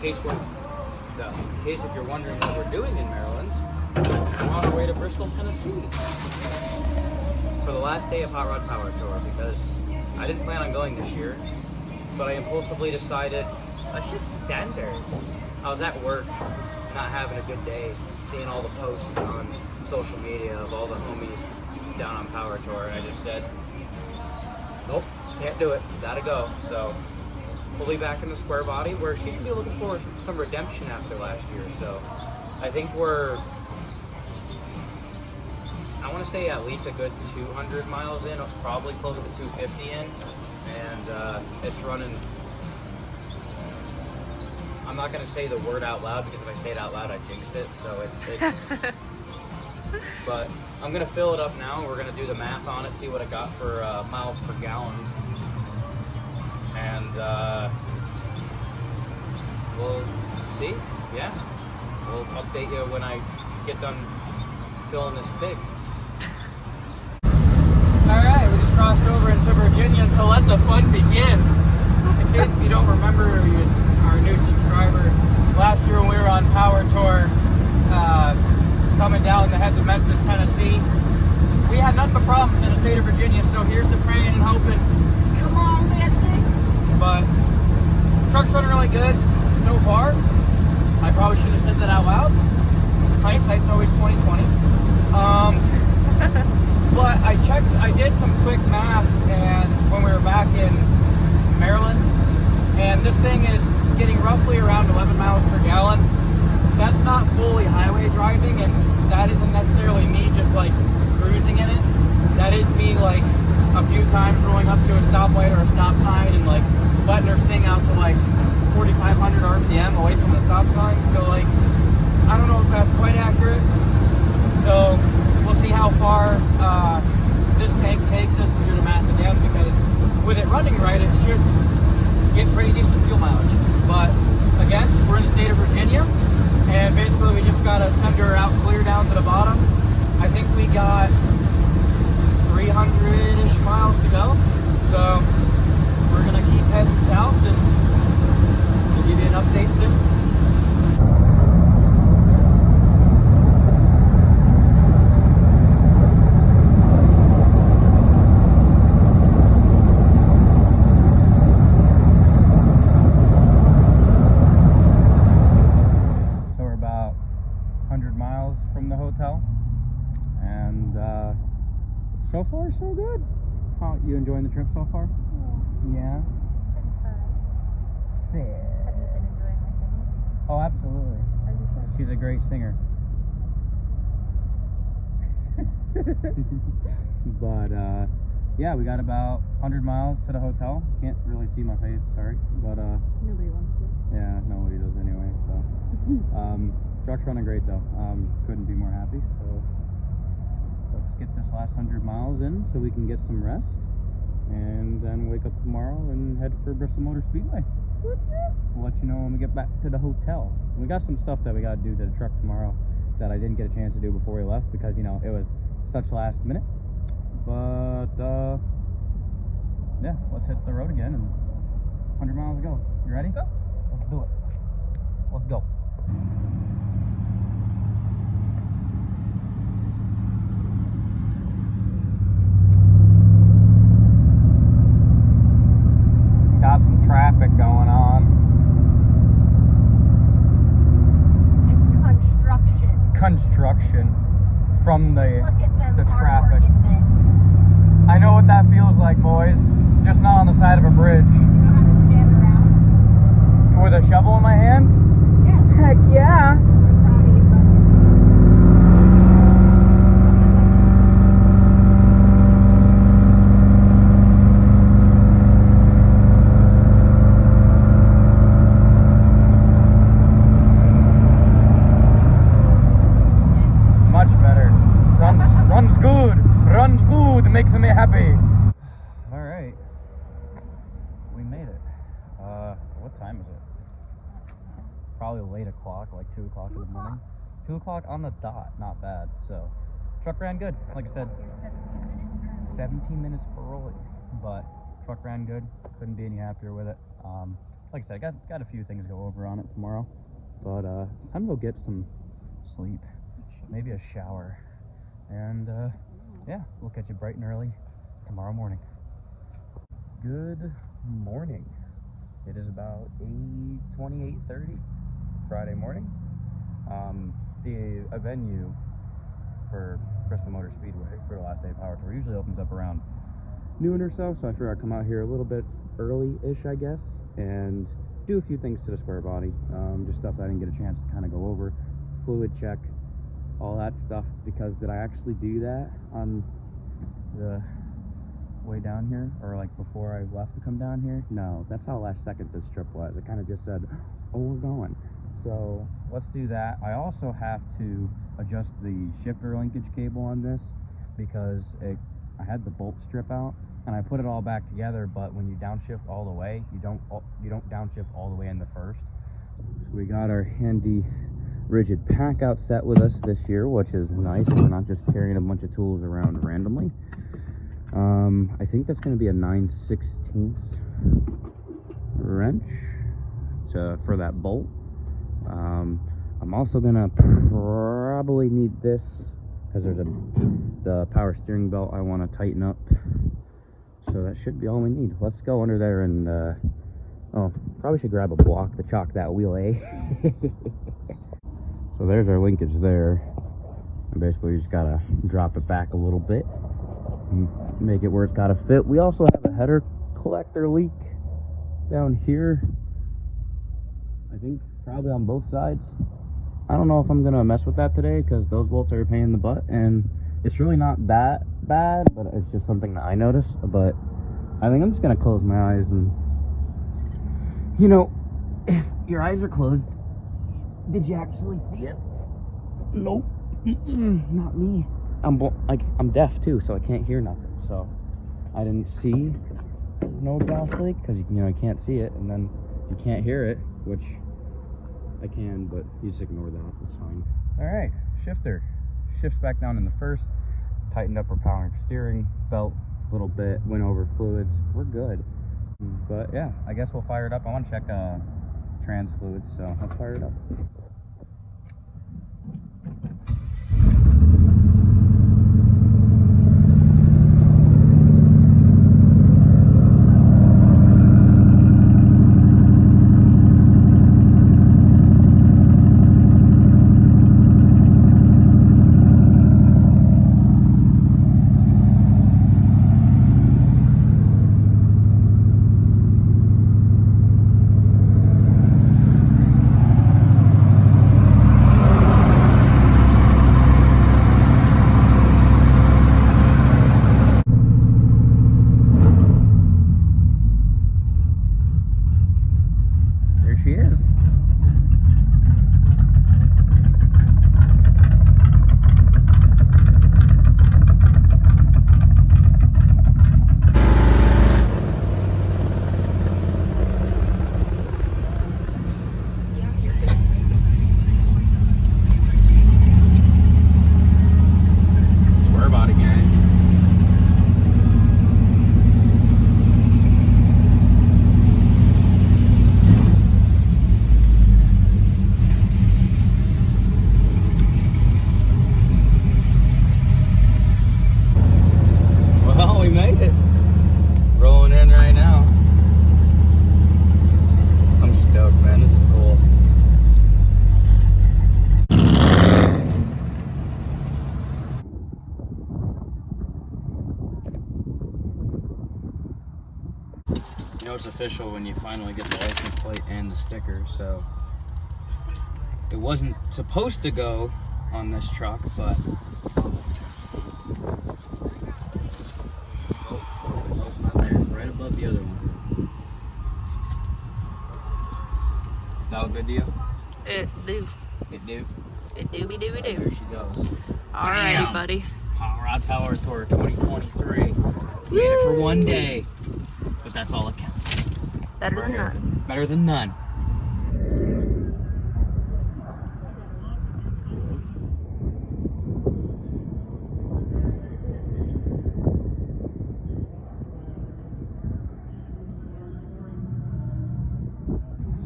in case if you're wondering what we're doing in Maryland, we're on our way to Bristol, Tennessee for the last day of Hot Rod Power Tour, because I didn't plan on going this year, but I impulsively decided, let's just send her. I was at work, not having a good day, seeing all the posts on social media of all the homies down on Power Tour, and I just said, nope, can't do it, gotta go. So we'll be back in the square body, where she's gonna be looking for some redemption after last year. So I think we're, I want to say at least a good 200 miles in, probably close to 250 in, and it's running. I'm not going to say the word out loud, because if I say it out loud, I jinx it. So it's but I'm going to fill it up now. We're going to do the math on it, see what it got for miles per gallon, and we'll see. Yeah, we'll update you when I get done filling this pig. Alright, we just crossed over into Virginia, so let the fun begin. In case if you don't remember, you are a new subscriber, last year when we were on Power Tour, coming down to head to Memphis, Tennessee, we had nothing but problems in the state of Virginia, so here's to praying and hoping. Come on, Nancy! But truck's running really good so far. I probably shouldn't have said that out loud. Hindsight's always 20/20. But I did some quick math, and when we were back in Maryland, and this thing is getting roughly around 11 miles per gallon. That's not fully highway driving, and that isn't necessarily me just like cruising in it. That is me like a few times rolling up to a stoplight or a stop sign and like letting her sing out to like 4,500 RPM away from the stop sign. So like, I don't know if that's quite accurate. So we'll see how far this tank takes us to do the math again, because with it running right, it should get pretty decent fuel mileage. But again, we're in the state of Virginia, and basically we just gotta send her out clear down to the bottom. I think we got 300-ish miles to go. So we're gonna keep heading south, and we'll give you an update soon. From the hotel, and so far so good. How you enjoying the trip so far? Yeah. It's been fun. Sick. Have you been enjoying my singing? Oh, absolutely. As you should. She's a great singer. But yeah, we got about 100 miles to the hotel. Can't really see my face, sorry, but Nobody wants to. yeah, nobody does anyway. So truck's running great though. Couldn't be more happy. So let's get this last 100 miles in so we can get some rest, and then wake up tomorrow and head for Bristol Motor Speedway. We'll let you know when we get back to the hotel. We got some stuff that we got to do to the truck tomorrow that I didn't get a chance to do before we left, because you know it was such last minute. But yeah, let's hit the road again, and 100 miles to go. You ready? Let's go. Let's do it. Let's go. Got some traffic going on. It's construction. Construction from the Look at them traffic. hard-working men. I know what that feels like, boys. Just not on the side of a bridge. You know how to stand around? With a shovel in my hand? Yeah. Heck yeah. I'm proud of you, buddy. Much better. Runs good. Runs good. Makes me happy. All right. We made it. What time is it? Probably late o'clock, like 2 o'clock in the morning. 2 o'clock on the dot. Not bad. So, truck ran good. Like I said, You're 17 minutes early. 17 minutes early, but truck ran good. Couldn't be any happier with it. like I said, I got a few things to go over on it tomorrow, but it's time to go get some sleep, maybe a shower, and yeah, we'll catch you bright and early tomorrow morning. Good morning. It is about 8:30 Friday morning. The venue for Bristol Motor Speedway for the last day of Power Tour usually opens up around noon or so, so I figured I'd come out here a little bit early-ish, I guess, and do a few things to the square body, just stuff that I didn't get a chance to kind of go over, fluid check, all that stuff, because did I actually do that on the way down here, or like before I left to come down here? No, that's how last second this trip was. I kind of just said, oh, we're going. So let's do that. I also have to adjust the shifter linkage cable on this because I had the bolt strip out and I put it all back together, but when you downshift all the way, you don't downshift all the way in the first. So we got our handy rigid pack out set with us this year, which is nice. We're not just carrying a bunch of tools around randomly. I think that's going to be a 9/16 wrench for that bolt. I'm also gonna probably need this because there's the power steering belt I want to tighten up. So that should be all we need. Let's go under there and oh, probably should grab a block to chalk that wheel, eh? So there's our linkage there. And basically you just gotta drop it back a little bit and make it where it's gotta fit. We also have a header collector leak down here. I think probably on both sides. I don't know if I'm gonna mess with that today because those bolts are a pain in the butt, and it's really not that bad, but it's just something that I noticed. But I think I'm just gonna close my eyes, and you know, if your eyes are closed, did you actually see it? Nope. Not me. I'm deaf too, so I can't hear nothing. So I didn't see no exhaust leak because you know I can't see it, and then you can't hear it, which I can, but you just ignore that. It's fine. All right, shifter shifts back down in the first. Tightened up our power and steering belt a little bit. Went over fluids. We're good. But yeah, I guess we'll fire it up. I want to check trans fluids, so let's fire it up. She is. Square body gang. We made it. Rolling in right now. I'm stoked, man. This is cool. You know it's official when you finally get the license plate and the sticker, so it wasn't supposed to go on this truck, but right above the other one. That look good to you? It do. It do? It do-be do-be There do. she goes. Alrighty, buddy. Hot Rod Power Tour 2023. Made it for one day, but that's all that counts. Better than none. Better than none.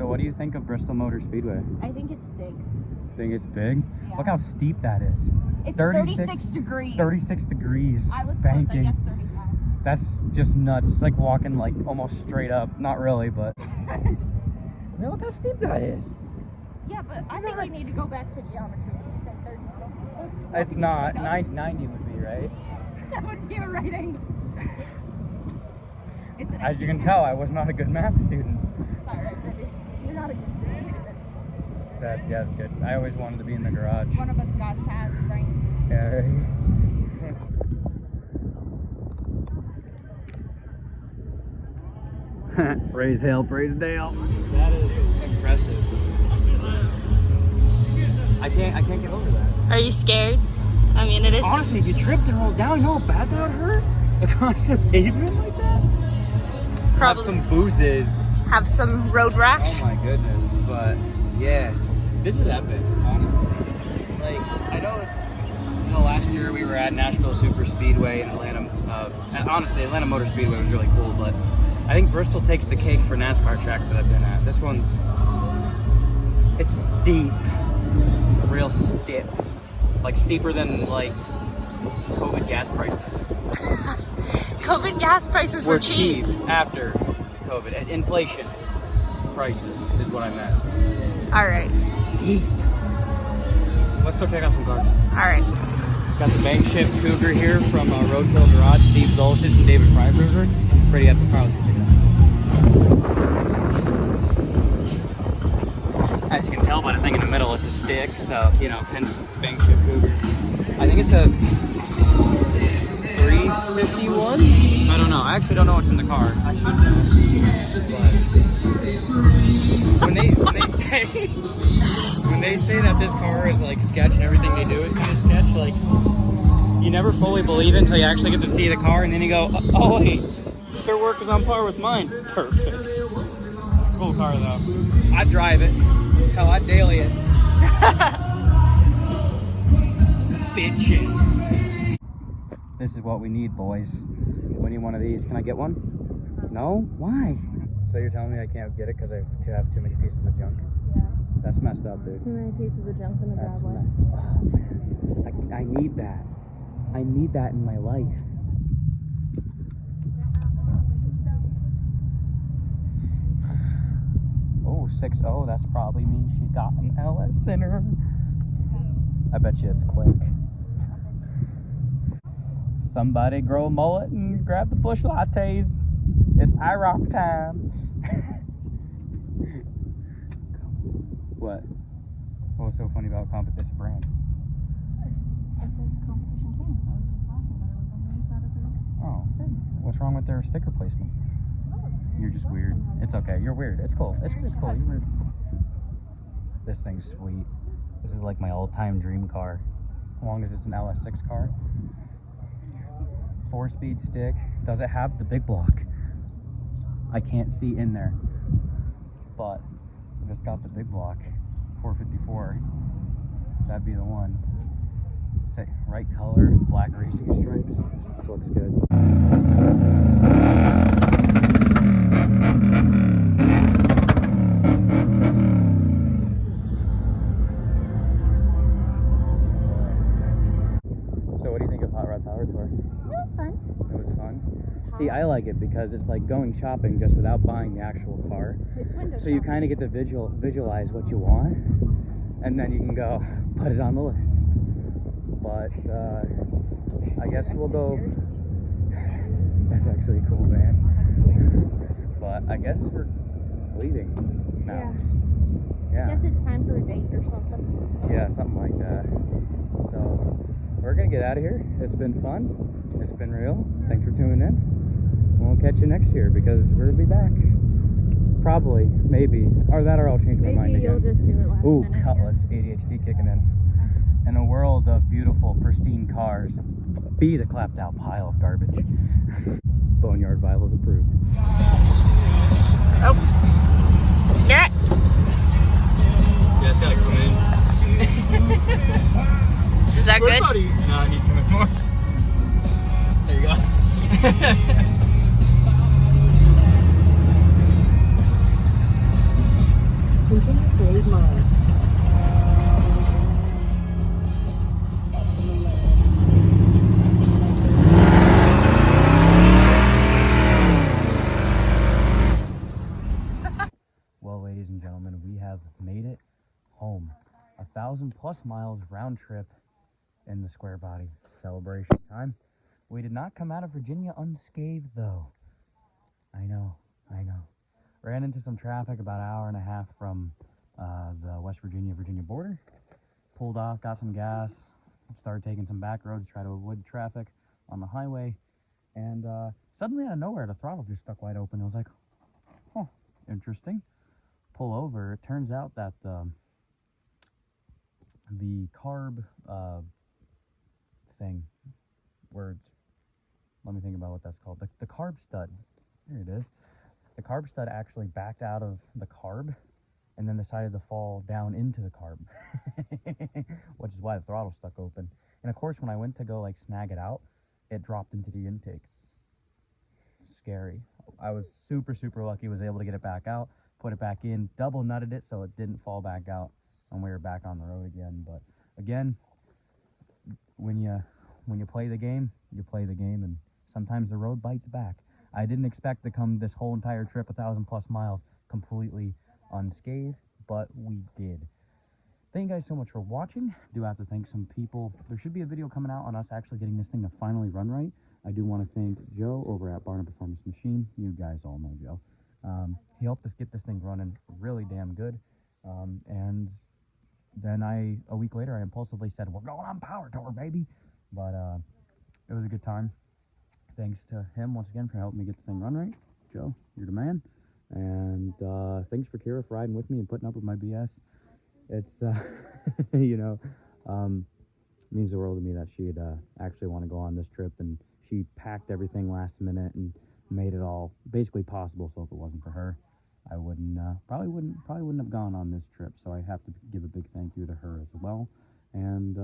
So what do you think of Bristol Motor Speedway? I think it's big. Think it's big? Yeah. Look how steep that is. It's 36 36 degrees. 36 degrees. I was close, banking. I guess 35. That's just nuts. It's like walking like almost straight up. Not really, but look how steep that is. Yeah, but I think we need to go back to geometry. And you said 36 is supposed to It's be not. straight up. 90 would be, right? That would be a right angle. It's an As you can acute- tell, I was not a good math student. It's alright, baby. You're not a good student. Yeah, that's good. I always wanted to be in the garage. One of us got has brains. Yeah. Praise hail, praise Dale. That is impressive. I can't get over that. Are you scared? I mean, it is. Honestly, if you tripped and rolled down, you know how bad that would hurt? Across the pavement like that? Probably Have some boozes. have some road rash. Oh my goodness. But yeah, this is epic, honestly. Like, I know it's, you know, last year we were at Nashville Super Speedway in Atlanta. And honestly, Atlanta Motor Speedway was really cool, but I think Bristol takes the cake for NASCAR tracks that I've been at. This one's, it's steep. Real steep. Like steeper than like COVID gas prices. COVID gas prices were cheap. after COVID. And inflation prices is what I meant. All right. Steep. Let's go check out some cars. All right. Got the bank shift Cougar here from Roadkill Garage, Steve Zolcic and David Freiberger. Pretty epic car. Let's go check it out. As you can tell by the thing in the middle, it's a stick, so, you know, hence bank shift Cougar. I think it's a 351? I don't know. I actually don't know what's in the car. I should know. But when they say that this car is like sketch and everything they do is kind of sketch, like you never fully believe it until you actually get to see the car, and then you go, oh wait, their work is on par with mine. Perfect. It's a cool car though. I'd drive it. Hell, I'd daily it. Bitchin'. This is what we need, boys. We need one of these. Can I get one? No? Why? So you're telling me I can't get it because I have too many pieces of junk? Yeah. That's messed up, dude. Too many pieces of junk in the That's driveway. messed up. Oh, man. I need that. I need that in my life. Oh, 6-0. That's probably means she's got an LS in her. I bet you it's quick. Somebody grow a mullet and grab the bush lattes. It's IROC time. What? What was so funny about this brand? It says competition can, so I was just laughing that it was on the inside of the Oh, thing. what's wrong with their sticker placement? You're just weird. It's okay. You're weird. It's cool. It's cool. You're weird. This thing's sweet. This is like my all-time dream car. As long as it's an LS6 car. 4-speed stick. Does it have the big block? I can't see in there. But if it's got the big block, 454, that'd be the one. Say, right color, black racing stripes. Looks good. So what do you think of Hot Rod Power Tour? It was fun. It was fun. See, I like it because it's like going shopping just without buying the actual car. It's window So you kind of get to visualize what you want, and then you can go put it on the list. But I guess we'll go. That's actually a cool van. But I guess we're leaving now. Yeah. Guess it's time for a date or something. Yeah, something like that. So we're gonna get out of here. It's been fun. It's been real. Thanks for tuning in. We'll catch you next year because we'll be back. Probably, maybe, or that, or I'll change my mind Maybe you'll again. just do it last Ooh, minute. Cutlass, ADHD kicking in. In a world of beautiful, pristine cars, be the clapped out pile of garbage. Boneyard Bibles approved. Oh. Yeah. Yeah, it's gotta come in. Is that good? No, he's coming more. There you go. 100 miles. Well, ladies and gentlemen, we have made it home. 1,000+ miles round trip in the square body. Celebration time. We did not come out of Virginia unscathed, though. I know. Ran into some traffic about an hour and a half from the West Virginia border. Pulled off, got some gas, started taking some back roads, try to avoid traffic on the highway, and suddenly out of nowhere, the throttle just stuck wide open. I was like, huh, interesting. Pull over. It turns out that the carb thing, words, let me think about what that's called. The carb stud, here it is. The carb stud actually backed out of the carb and then decided to fall down into the carb, which is why the throttle stuck open. And of course, when I went to go like snag it out, it dropped into the intake. Scary. I was super lucky, was able to get it back out, put it back in, double nutted it so it didn't fall back out, and we were back on the road again. But again, when you play the game, you play the game, and sometimes the road bites back. I didn't expect to come this whole entire trip, 1,000+ miles, completely unscathed, but we did. Thank you guys so much for watching. Do have to thank some people. There should be a video coming out on us actually getting this thing to finally run right. I do want to thank Joe over at Barnum Performance Machine. You guys all know Joe. He helped us get this thing running really damn good. And then a week later, I impulsively said, we're going on Power Tour, baby. But it was a good time. Thanks to him once again for helping me get the thing run right. Joe, you're the man. And thanks for Kira for riding with me and putting up with my BS. It's, you know, means the world to me that she'd actually want to go on this trip, and she packed everything last minute and made it all basically possible. So if it wasn't for her, I wouldn't, probably wouldn't have gone on this trip. So I have to give a big thank you to her as well. And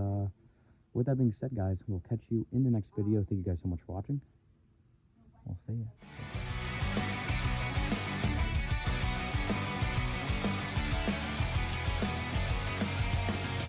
with that being said, guys, we'll catch you in the next video. Thank you guys so much for watching. We'll see you.